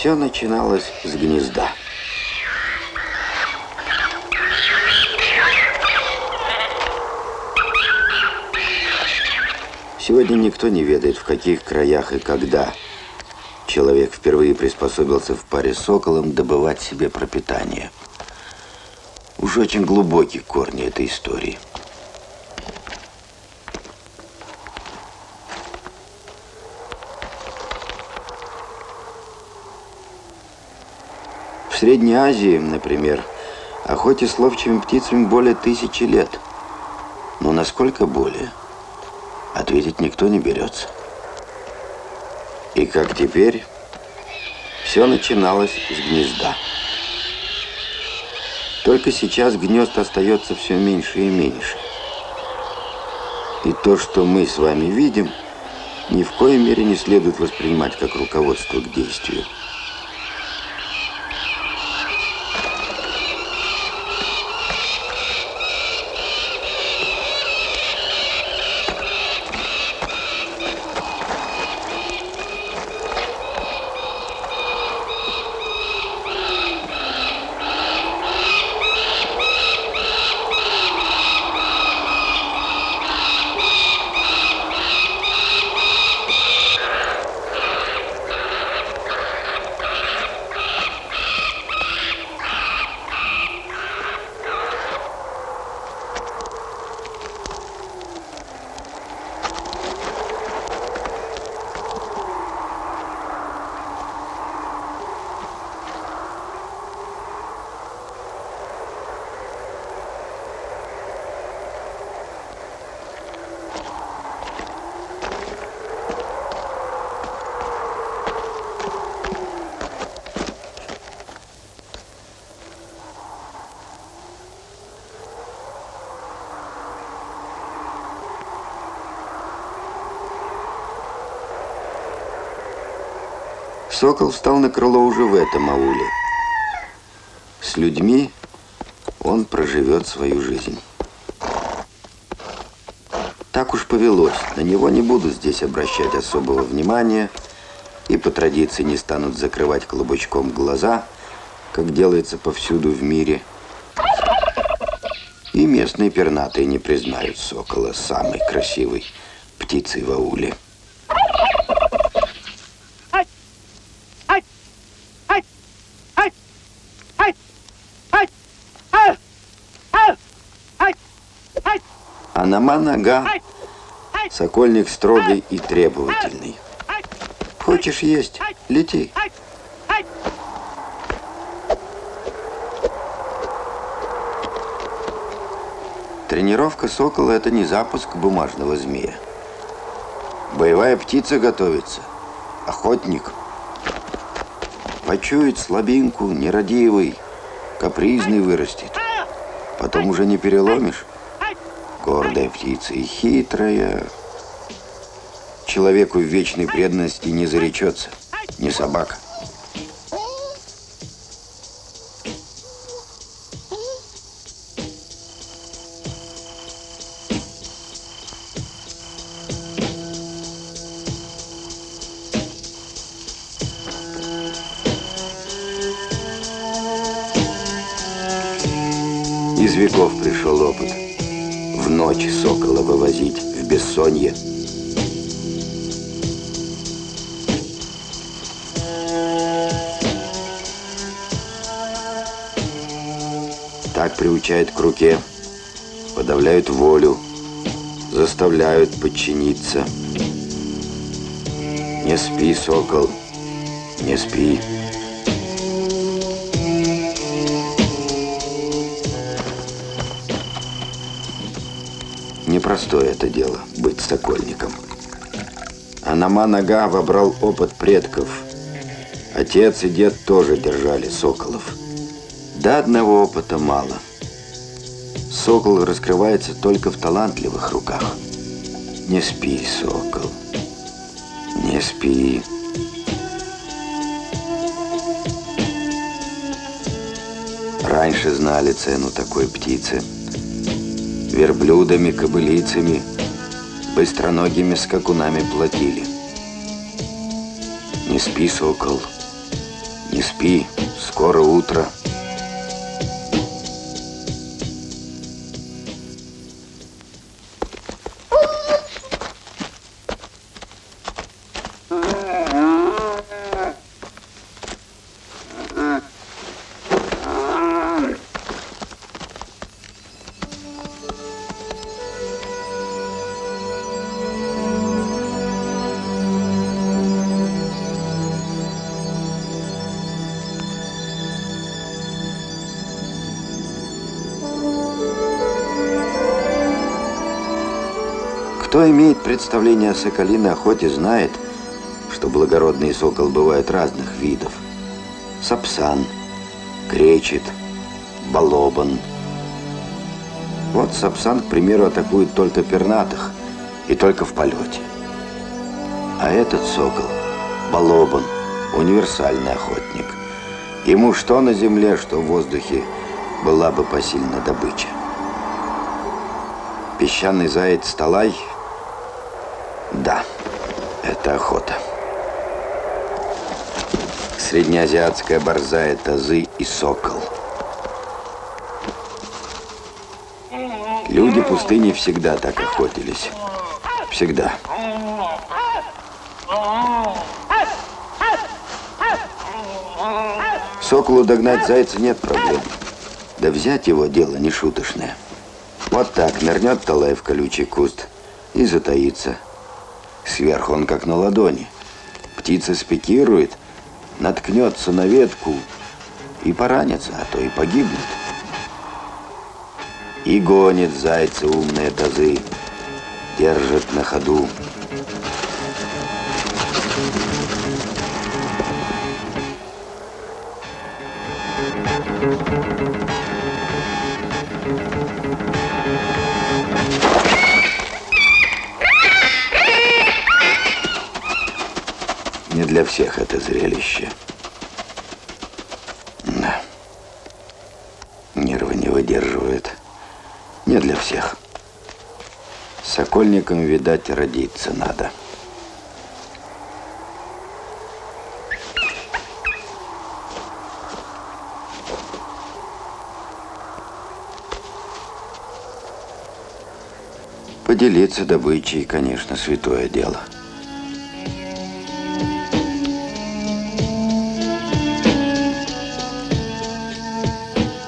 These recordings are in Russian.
Все начиналось с гнезда. Сегодня никто не ведает, в каких краях и когда человек впервые приспособился в паре с соколом добывать себе пропитание. Уж очень глубокие корни этой истории. В Средней Азии, например, охоте с ловчими птицами более 1000 лет. Но насколько более? Ответить никто не берется. И как теперь, все начиналось с гнезда. Только сейчас гнезд остается все меньше и меньше. И то, что мы с вами видим, ни в коей мере не следует воспринимать как руководство к действию. Сокол встал на крыло уже в этом ауле. С людьми он проживет свою жизнь. Так уж повелось. На него не будут здесь обращать особого внимания и по традиции не станут закрывать клобучком глаза, как делается повсюду в мире. И местные пернатые не признают сокола самой красивой птицей в ауле. Анама-нага, сокольник строгий и требовательный. Хочешь есть? Лети. Тренировка сокола – это не запуск бумажного змея. Боевая птица готовится. Охотник. Почует слабинку, нерадивый, капризный вырастет. Потом уже не переломишь. Гордая птица и хитрая. Человеку в вечной преданности не заречется, не собака. Из веков пришел опыт. В ночь сокола вывозить в бессонье. Так приучают к руке, подавляют волю, заставляют подчиниться. Не спи, сокол, не спи. Непростое это дело – быть сокольником. Анама-нага вобрал опыт предков. Отец и дед тоже держали соколов. До одного опыта мало. Сокол раскрывается только в талантливых руках. Не спи, сокол, не спи. Раньше знали цену такой птицы. Верблюдами, кобылицами, быстроногими скакунами платили. Не спи, сокол, Не спи, скоро утро. Кто имеет представление о соколиной охоте, знает, что благородный сокол бывает разных видов. Сапсан, кречет, балобан. Вот сапсан, к примеру, атакует только пернатых и только в полете. А этот сокол, балобан, универсальный охотник. Ему что на земле, что в воздухе была бы посильна добыча. Песчаный заяц Талай. Да, это охота. Среднеазиатская борзая Тазы и сокол. Люди пустыни всегда так охотились. Всегда. Соколу догнать зайца нет проблем. Да взять его дело не шуточное. Вот так нырнет Талай в колючий куст и затаится. Сверху он как на ладони. Птица спикирует, наткнется на ветку и поранится, а то и погибнет. И гонит зайца умные Тазы, держит на ходу. Не для всех это зрелище. Да. Нервы не выдерживают. Не для всех. Сокольникам, видать, родиться надо. Поделиться добычей, конечно, святое дело.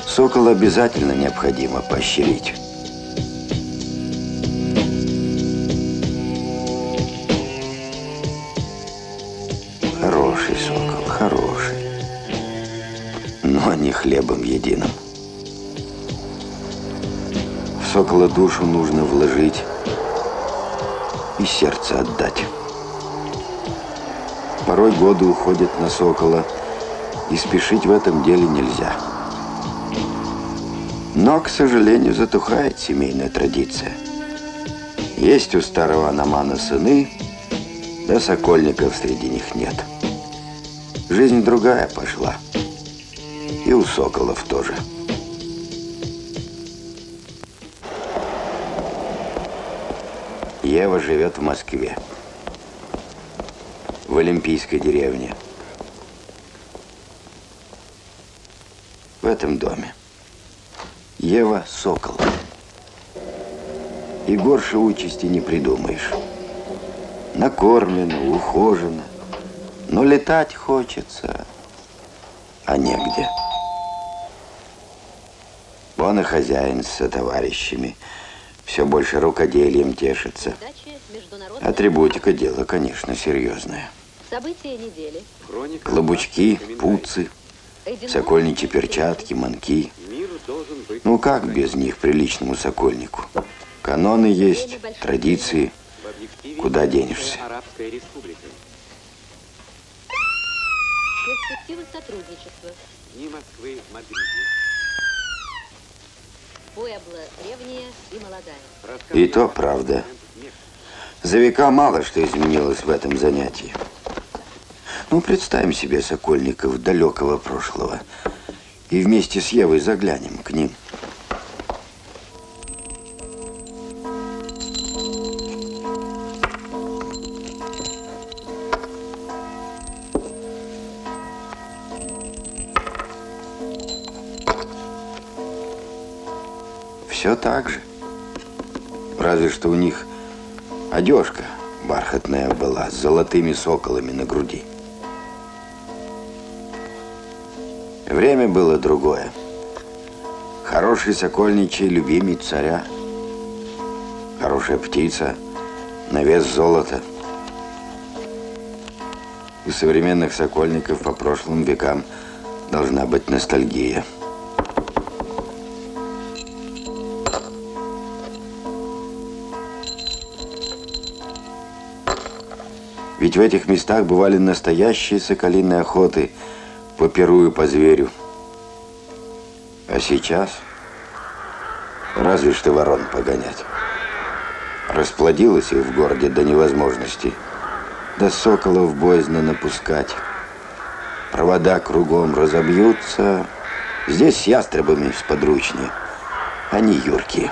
Сокола обязательно необходимо поощрить. Хороший сокол, хороший. Но не хлебом единым. В сокола душу нужно вложить и сердце отдать. Порой годы уходят на сокола, и спешить в этом деле нельзя. Но, к сожалению, затухает семейная традиция. Есть у старого Аномана сыны, да сокольников среди них нет. Жизнь другая пошла. И у соколов тоже. Ева живет в Москве. В Олимпийской деревне. В этом доме. Ева сокол. И горше участи не придумаешь. Накормлена, ухожена, но летать хочется, а негде. Вон и хозяин со товарищами все больше рукоделием тешится. Атрибутика дело, конечно, серьезное. События недели. Клобучки, пуцы, сокольничьи перчатки, манки. Ну как без них приличному сокольнику? Каноны есть, традиции. Куда денешься? Перспективы сотрудничества. Дни Москвы, Мадриде. Пуэбло древняя и молодая. И то правда. За века мало что изменилось в этом занятии. Ну, представим себе сокольников далекого прошлого. И вместе с Евой заглянем к ним. все так же. Разве что у них одежка бархатная была с золотыми соколами на груди. Время было другое. Хороший сокольничий любимец царя. Хорошая птица на вес золота. У современных сокольников по прошлым векам должна быть ностальгия. Ведь в этих местах бывали настоящие соколиные охоты по перу и по зверю. А сейчас разве что ворон погонять. Расплодилось их в городе до невозможности. Да соколов боязно напускать. Провода кругом разобьются. Здесь с ястребами сподручнее. Они юркие.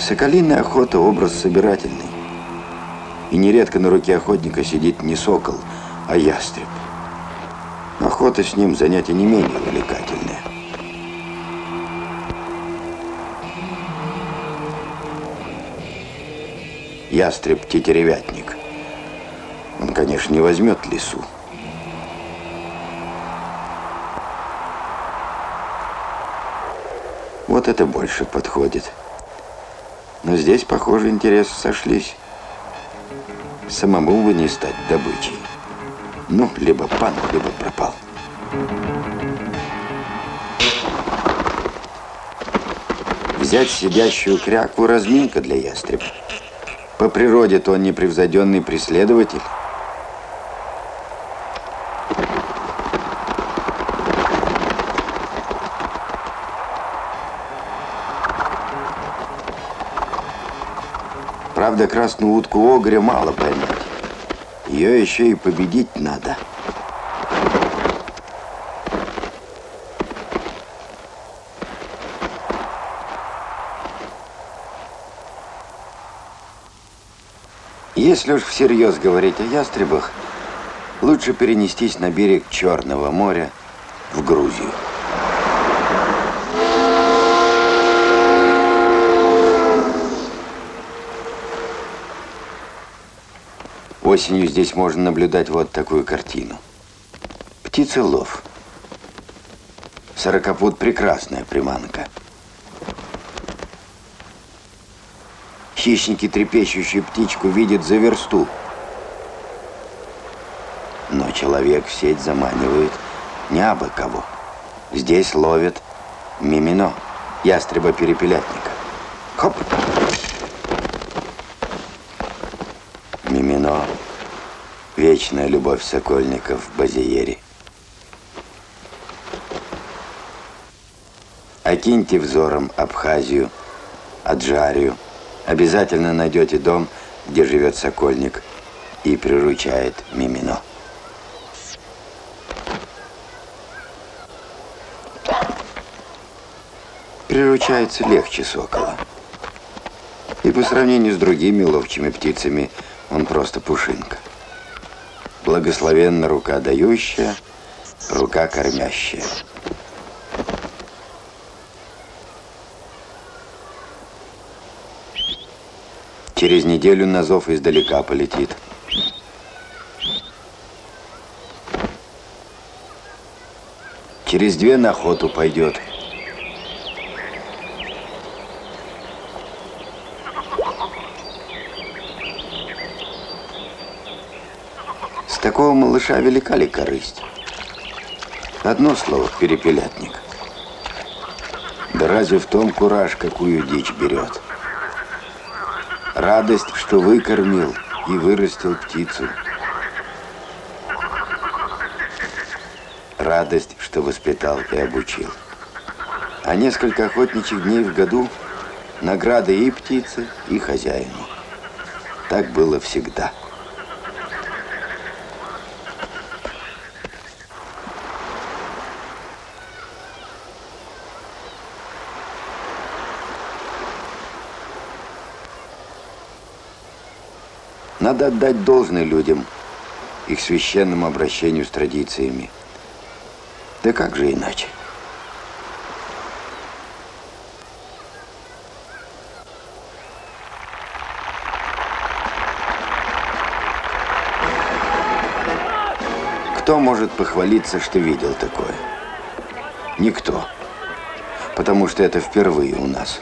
Соколиная охота – образ собирательный. И нередко на руке охотника сидит не сокол, а ястреб. Охота с ним – занятие не менее увлекательное. Ястреб – тетеревятник. Он, конечно, не возьмет лису. Вот это больше подходит. Но здесь, похоже, интересы сошлись. Самому бы не стать добычей. Ну, либо пан, либо пропал. Взять сидящую крякву — разминка для ястреба. По природе-то он непревзойденный преследователь. Правда, красную утку огря мало поймать. Ее еще и победить надо. Если уж всерьез говорить о ястребах, лучше перенестись на берег Черного моря в Грузию. Осенью здесь можно наблюдать вот такую картину. Птицелов. Сорокопут — прекрасная приманка. Хищники, трепещущую птичку, видят за версту. Но человек в сеть заманивает не абы кого. Здесь ловят мимино, ястреба-перепелятника. Хоп! Мимино — вечная любовь сокольников в Базиере. Окиньте взором Абхазию, Аджарию. Обязательно найдете дом, где живет сокольник и приручает мимино. Приручается легче сокола. И по сравнению с другими ловчими птицами он просто пушинка. Благословенна рука дающая, рука кормящая. Через неделю на зов издалека полетит. Через 2 на охоту пойдет. С такого малыша велика ли корысть? Одно слово — перепелятник. Да разве в том кураж, какую дичь берет? Радость, что выкормил и вырастил птицу. Радость, что воспитал и обучил. А несколько охотничьих дней в году — награда и птице, и хозяину. Так было всегда. Надо отдать должное людям, их священному обращению с традициями. Да как же иначе? Кто может похвалиться, что видел такое? Никто. Потому что это впервые у нас.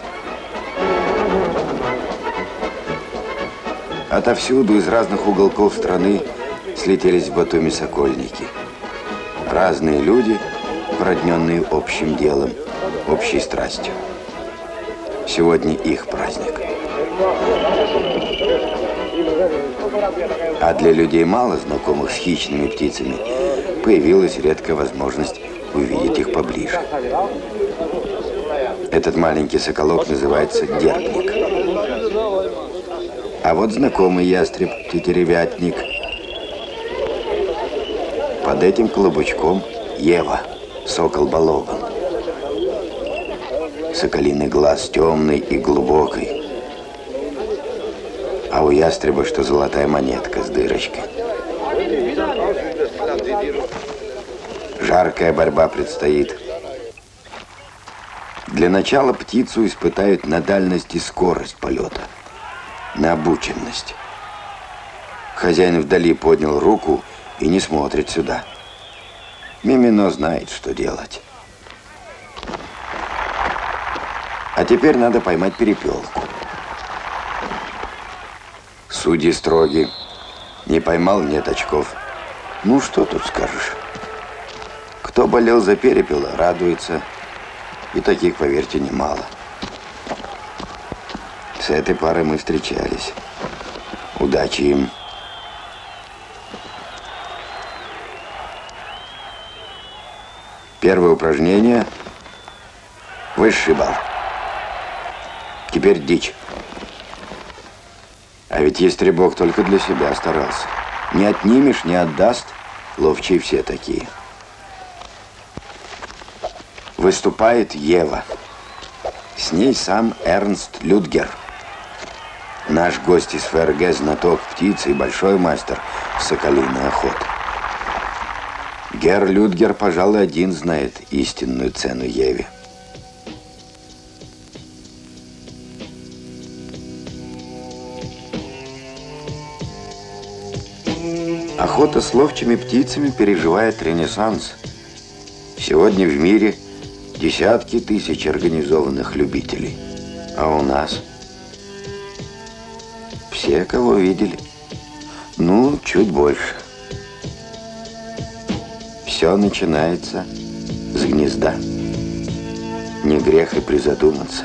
Отовсюду, из разных уголков страны, слетелись в Батуми сокольники. Разные люди, породненные общим делом, общей страстью. Сегодня их праздник. А для людей, мало знакомых с хищными птицами, появилась редкая возможность увидеть их поближе. Этот маленький соколок называется дербник. А вот знакомый ястреб тетеревятник. Под этим колобочком Ева, сокол-балован. Соколиный глаз темный и глубокий. А у ястреба что золотая монетка с дырочкой. Жаркая борьба предстоит. Для начала птицу испытают на дальность и скорость полета, на обученность. Хозяин вдали поднял руку и не смотрит сюда. Мимино знает, что делать. А теперь надо поймать перепелку. Судьи строги. Не поймал, нет очков. Ну, что тут скажешь? Кто болел за перепела, радуется. И таких, поверьте, немало. С этой парой мы встречались. Удачи им. Первое упражнение. Высший балл. Теперь дичь. А ведь ястребок только для себя старался. Не отнимешь, не отдаст. Ловчие все такие. Выступает Ева. С ней сам Эрнст Людгер. Наш гость из ФРГ, знаток птицы и большой мастер соколиной охоты. Герр Людгер, пожалуй, один знает истинную цену Еве. Охота с ловчими птицами переживает ренессанс. Сегодня в мире десятки тысяч организованных любителей. А у нас? Все, кого видели? Ну, чуть больше. Все начинается с гнезда. Не грех и призадуматься.